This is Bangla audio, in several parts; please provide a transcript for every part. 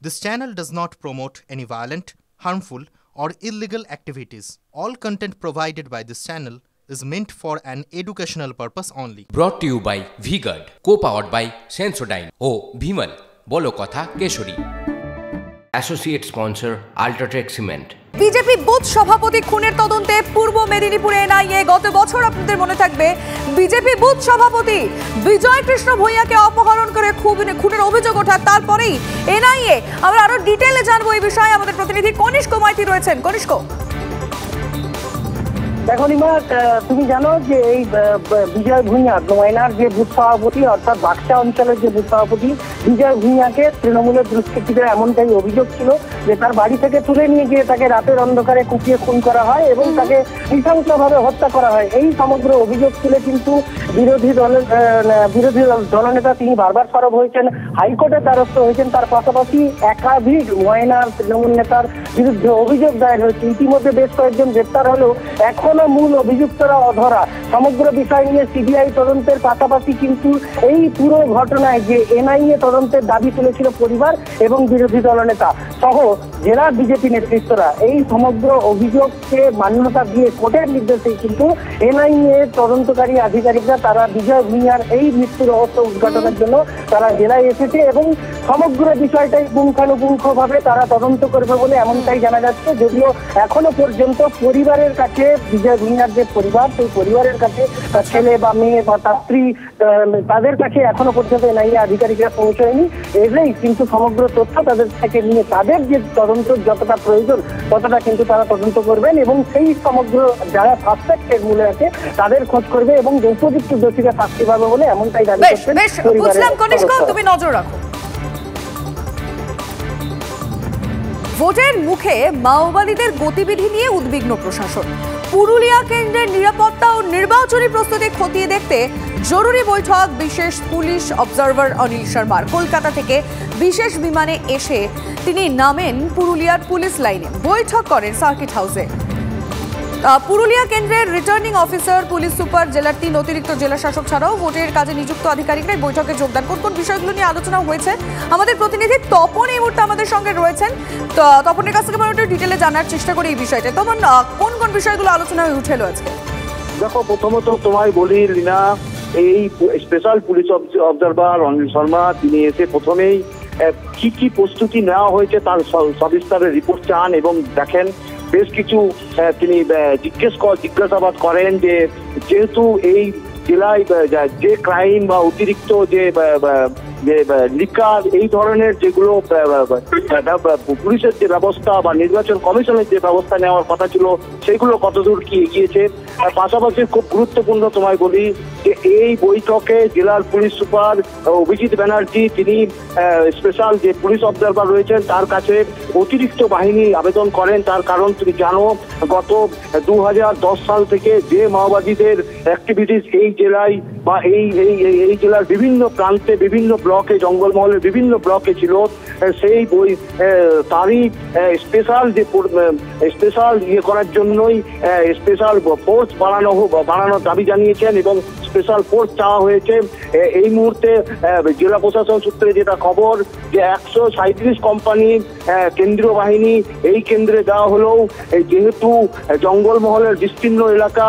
This channel does not promote any violent, harmful, or illegal activities. All content provided by this channel is meant for an educational purpose only. Brought to you by V-Guard, co-powered by Sensodyne O Bhimal, বলো কথা Kesari. Associate sponsor Ultratech Cement। BJP booth সভাপতি খুনের তদন্তে পূর্ব মেদিনীপুরে এনআইএ গত বছর আপনাদের মনে থাকবে বিজেপি বুথ সভাপতি বিজয় কৃষ্ণ ভূঁইয়াকে অপহরণ করে খুনের অভিযোগ ওঠার তারপরেই এনআইএ আমরা আরো ডিটেইলে জানবো এই বিষয়ে আমাদের প্রতিনিধি কনিষ্ক মাইতি রয়েছেন। কনিষ্ক, দেখো নিমা, তুমি জানো যে এই বিজয় ভূঁইয়া নয়নার যে বুথ সভাপতি অর্থাৎ বাক্সা অঞ্চলের যে বুথ সভাপতি বিজয় ভূঁইয়াকে তৃণমূলের দুষ্কৃতীদের এমনটাই অভিযোগ ছিল যে তার বাড়ি থেকে তুলে নিয়ে গিয়ে তাকে রাতের অন্ধকারে কুপিয়ে খুন করা হয় এবং তাকে নৃশংসভাবে হত্যা করা হয়। এই সমগ্র অভিযোগ ছিল কিন্তু বিরোধী দলনেতা তিনি বারবার সরব হয়েছেন, হাইকোর্টের দ্বারস্থ হয়েছেন। তার পাশাপাশি একাধিক নয়নার তৃণমূল নেতার বিরুদ্ধে অভিযোগ দায়ের হয়েছে। ইতিমধ্যে বেশ কয়েকজন গ্রেপ্তার হলেও এখন মূল অভিযুক্তরা অধরা। সমগ্র বিষয় নিয়ে সিবিআই তদন্তের পাশাপাশি কিন্তু এই পুরো ঘটনায় যে এনআইএ তদন্তের দাবি তুলেছিল পরিবার এবং বিরোধী দলনেতা সহ জেলা বিজেপি নেতৃত্বরা, এই সমগ্র অভিযোগকে মান্যতা দিয়ে কোর্টের নির্দেশে কিন্তু এনআইএ তদন্তকারী আধিকারিকরা তারা বিজয় ভূঁইয়ার এই মৃত্যু রহস্য উদ্ঘাটনের জন্য তারা জেলায় এসেছে এবং সমগ্র বিষয়টাই পুঙ্খানুপুঙ্খভাবে তারা তদন্ত করবে বলে এমনটাই জানা যাচ্ছে। যদিও এখনো পর্যন্ত পরিবারের কাছে বিজয় ভূঁইয়ার যে পরিবার সেই পরিবারের কাছে তার ছেলে বা মেয়ে বা তার স্ত্রী তাদের কাছে এখনো পর্যন্ত এনআইএ আধিকারিকরা পৌঁছায়নি। এলেই কিন্তু সমগ্র তথ্য তাদের থেকে নিয়ে তাদের যে তদন্ত যতটা প্রয়োজন ততটা কিন্তু তারা তদন্ত করবেন এবং সেই সমগ্র যারা সাসপেক্টের মূলে আছে তাদের খোঁজ করবে এবং উপযুক্ত দোষীরা শাস্তি পাবে বলে এমনটাই দাবি করছেন পরিবারের। তুমি নজর রাখো। ভোটের মুখে মাওবাদীদের গতিবিধি নিয়ে উদ্বিগ্ন প্রশাসন। পুরুলিয়া কেন্দ্রের নিরাপত্তা ও নির্বাচনী প্রস্তুতি খতিয়ে দেখতে জরুরি বৈঠক বিশেষ পুলিশ অবজারভার অনিল শর্মার। কলকাতা থেকে বিশেষ বিমানে এসে তিনি নামেন পুরুলিয়ার পুলিশ লাইনে, বৈঠক করেন সার্কিট হাউসে। পুরুলিয়া কেন্দ্রের রিটার্নিং অফিসার, পুলিশ সুপার, জেলার 3 অতিরিক্ত জেলা শাসক ছাড়াও ভোটের কাজে নিযুক্ত আধিকারিকরাই বৈঠকে যোগদান। কোন কোন বিষয়গুলো নিয়ে আলোচনা হয়েছে আমাদের প্রতিনিধি তপন এই মুহূর্তে আমাদের সঙ্গে রয়েছেন। তো তপনের কাছ থেকে আমরা একটু ডিটেলে জানার চেষ্টা করি এই বিষয়টা। তপন, কোন কোন বিষয়গুলো আলোচনায় উঠে এলো আজকে? দেখো, প্রথমত তোমায় বলি লীনা, এই special police observer Anil Sharma তিনি এসে প্রথমেই কি কি প্রস্তুতি নেওয়া হয়েছে তার সবিস্তারে রিপোর্ট চান এবং দেখেন। বেশ কিছু তিনি জিজ্ঞাসাবাদ করেন যে যেহেতু এই জেলায় যে ক্রাইম বা অতিরিক্ত যে লিকার এই ধরনের যেগুলো পুলিশের যে ব্যবস্থা বা নির্বাচন কমিশনের যে ব্যবস্থা নেওয়ার কথা ছিল সেগুলো কতদূর কি এগিয়েছে। পাশাপাশি খুব গুরুত্বপূর্ণ তোমায় বলি যে এই বৈঠকে জেলার পুলিশ সুপার অভিজিৎ ব্যানার্জি তিনি স্পেশাল যে পুলিশ অবজারভার রয়েছেন তার কাছে অতিরিক্ত বাহিনী আবেদন করেন। তার কারণ তুমি জানো গত 2010 সাল থেকে যে মাওবাদীদের অ্যাক্টিভিটিস এই জেলায় বা এই জেলার বিভিন্ন প্রান্তে বিভিন্ন ব্লকে জঙ্গলমহলের বিভিন্ন ব্লকে ছিল, সেই তারই স্পেশাল ইয়ে করার জন্যই স্পেশাল ফোর্স বাড়ানোর দাবি জানিয়েছেন এবং স্পেশাল ফোর্স চাওয়া হয়েছে। এই মুহূর্তে জেলা প্রশাসন সূত্রে যেটা খবর যে 137 কোম্পানি কেন্দ্রীয় বাহিনী এই কেন্দ্রে দেওয়া হলেও যেহেতু জঙ্গলমহলের বিস্তীর্ণ এলাকা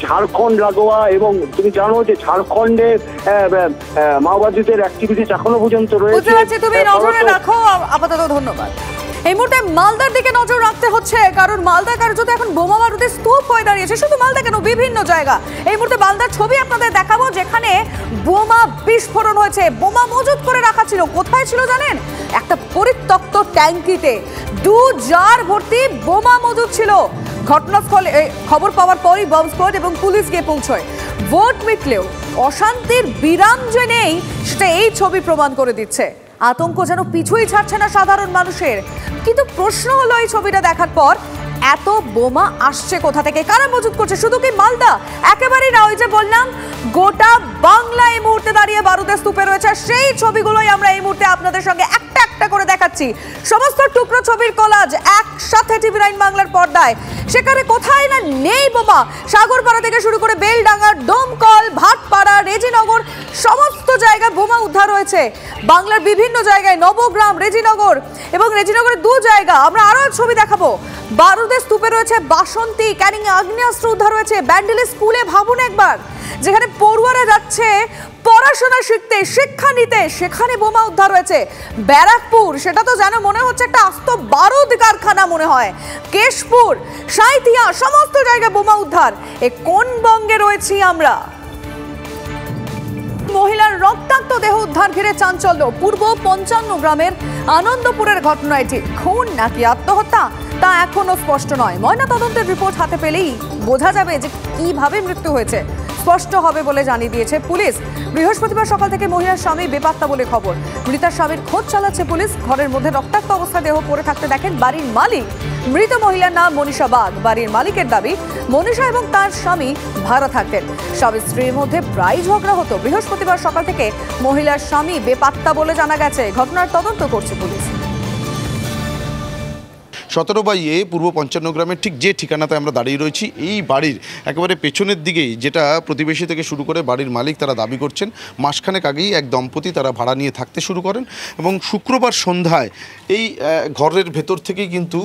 ঝাড়খণ্ড লাগোয়া এবং তুমি জানো যে ঝাড়খণ্ডে মাওবাদীদের অ্যাক্টিভিটিস এখনো পর্যন্ত রয়েছে। তুমি নজরে রাখো আপাতত, ধন্যবাদ। এই মুহূর্তে মালদার দিকে নজর রাখতে হচ্ছে কারণ মালদা কার্যত এখন বোমা বারুদের স্তূপ হয়ে দাঁড়িয়েছে। শুধু মালদা কেন, বিভিন্ন জায়গা। এই মুহূর্তে মালদার ছবি আপনাদের দেখাবো যেখানে বোমা বিস্ফোরণ হয়েছে। বোমা মজুত করে রাখা ছিল, কোথায় ছিল জানেন? একটা পরিত্যক্ত ট্যাঙ্কিতে 2 জার ভর্তি বোমা মজুত ছিল। ঘটনাস্থলে খবর পাওয়ার পরই বম্ব স্কোয়াড এবং পুলিশ গিয়ে পৌঁছয়। ভোট মিটলেও অশান্তির বিরাম যে নেই সেটা এই ছবি প্রমাণ করে দিচ্ছে। আতঙ্ক যেন পিছুই ছাড়ছে না সাধারণ মানুষের। কিন্তু প্রশ্ন হলো এই ছবিটা দেখার পর এত বোমা আসছে কোথা থেকে, কারা মজুত করছে? শুধু কি মালদা? একেবারেই না। ওই যে বললাম গোটা বাংলা এই মুহূর্তে দাঁড়িয়ে বারুদের স্তূপে রয়েছে। সেই ছবিগুলোই আমরা এই মুহূর্তে আপনাদের সঙ্গে একটা একটা একটা করে দেখাচ্ছি। সমস্ত টুকরো ছবির কোলাজ একসাথে টিভি9 বাংলার পর্দায়। সেখানে কোথায় না নেই বোমা। সাগরপাড়া থেকে শুরু করে বেলডাঙ্গা, ডোমকল, ভাটপাড়া, রেজিনগর সমস্ত জায়গায় বোমা উদ্ধার হয়েছে। বাংলার বিভিন্ন জায়গায় নবগ্রাম, রেজিনগর এবং রেজিনগরের দু জায়গা আমরা আরো ছবি দেখাবো। বারুদের স্তূপে রয়েছে বাসন্তী, ক্যানিং আগ্নেয়াস্ত্র উদ্ধার হয়েছে। ব্যান্ডেলে স্কুলে ভাবুন একবার, যেখানে পড়ুয়ারা যাচ্ছে পড়াশোনা শিখতে, শিক্ষা নিতে, সেখানে বোমা উদ্ধার হয়েছে। ব্যারাকপুর, সেটা তো যেন মনে হচ্ছে একটা আস্ত বারুদ কারখানা মনে হয়। কেশপুর, সাঁইথিয়া, সমস্ত জায়গায় বোমা উদ্ধার। এ কোন বঙ্গে রয়েছি আমরা? মহিলার রক্তাক্ত দেহ উদ্ধার ঘিরে চাঞ্চল্য। পূর্ব 55 গ্রামের আনন্দপুরের ঘটনা এটি। খুন নাকি আত্মহত্যা তা এখনো স্পষ্ট নয়। ময়নাতদন্তের রিপোর্ট হাতে পেলেই বোঝা যাবে যে কিভাবে মৃত্যু হয়েছে, স্পষ্ট হবে বলে জানিয়ে দিয়েছে পুলিশ। বৃহস্পতিবার সকাল থেকে মহিলার স্বামী বেপাত্তা বলে খবর। মৃতার স্বামীর খোঁজ চালাচ্ছে পুলিশ। ঘরের মধ্যে রক্তাক্ত অবস্থায় দেহ পড়ে থাকতে দেখেন বাড়ির মালিক। মৃত মহিলার নাম মনীষা বাগ। বাড়ির মালিকের দাবি, মনীষা এবং তার স্বামী ভাড়া থাকতেন। স্বামী স্ত্রীর মধ্যে প্রায় ঝগড়া হতো। বৃহস্পতিবার সকাল থেকে মহিলার স্বামী বেপাত্তা বলে জানা গেছে। ঘটনার তদন্ত করছে পুলিশ। 17/A পূর্ব 55 গ্রামের ঠিক যে ঠিকানাতে আমরা দাঁড়িয়ে রয়েছি, এই বাড়ির একেবারে পেছনের দিকেই, যেটা প্রতিবেশী থেকে শুরু করে বাড়ির মালিক তারা দাবি করছেন, মাসখানেক আগেই এক দম্পতি তারা ভাড়া নিয়ে থাকতে শুরু করেন এবং শুক্রবার সন্ধ্যায় এই ঘরের ভেতর থেকেই কিন্তু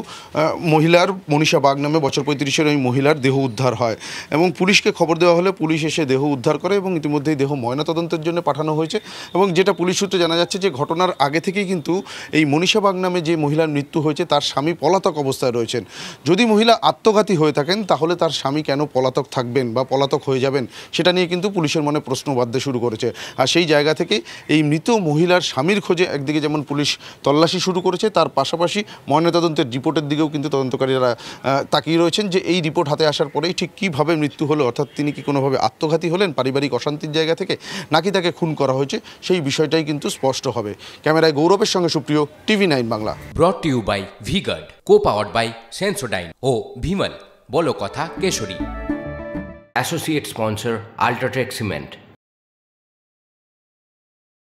মহিলার, মনীষা বাগ নামে বছর 35-এর ওই মহিলার দেহ উদ্ধার হয় এবং পুলিশকে খবর দেওয়া হলে পুলিশ এসে দেহ উদ্ধার করে এবং ইতিমধ্যেই দেহ ময়নাতদন্তের জন্য পাঠানো হয়েছে। এবং যেটা পুলিশ সূত্রে জানা যাচ্ছে যে ঘটনার আগে থেকেই কিন্তু এই মনীষা বাগ নামে যে মহিলার মৃত্যু হয়েছে তার স্বামী পলাতক অবস্থায় রয়েছেন। যদি মহিলা আত্মঘাতী হয়ে থাকেন তাহলে তার স্বামী কেন পলাতক থাকবেন বা পলাতক হয়ে যাবেন, সেটা নিয়ে কিন্তু পুলিশের মনে প্রশ্ন বাঁধতে শুরু করেছে। আর সেই জায়গা থেকে এই মৃত মহিলার স্বামীর খোঁজে একদিকে যেমন পুলিশ তল্লাশি শুরু করেছে, তার পাশাপাশি ময়নাতদন্তের রিপোর্টের দিকেও কিন্তু তদন্তকারীরা তাকিয়ে রয়েছেন যে এই রিপোর্ট হাতে আসার পরেই ঠিক কীভাবে মৃত্যু হলো, অর্থাৎ তিনি কি কোনোভাবে আত্মঘাতী হলেন পারিবারিক অশান্তির জায়গা থেকে, নাকি তাকে খুন করা হয়েছে, সেই বিষয়টাই কিন্তু স্পষ্ট হবে। ক্যামেরায় গৌরবের সঙ্গে Supriyo, TV9 Bangla. Brought to you by VGuard, co-powered by Sensodyne ও ভিমল, বলো কথা কেশরী। Associate sponsor UltraTech cement.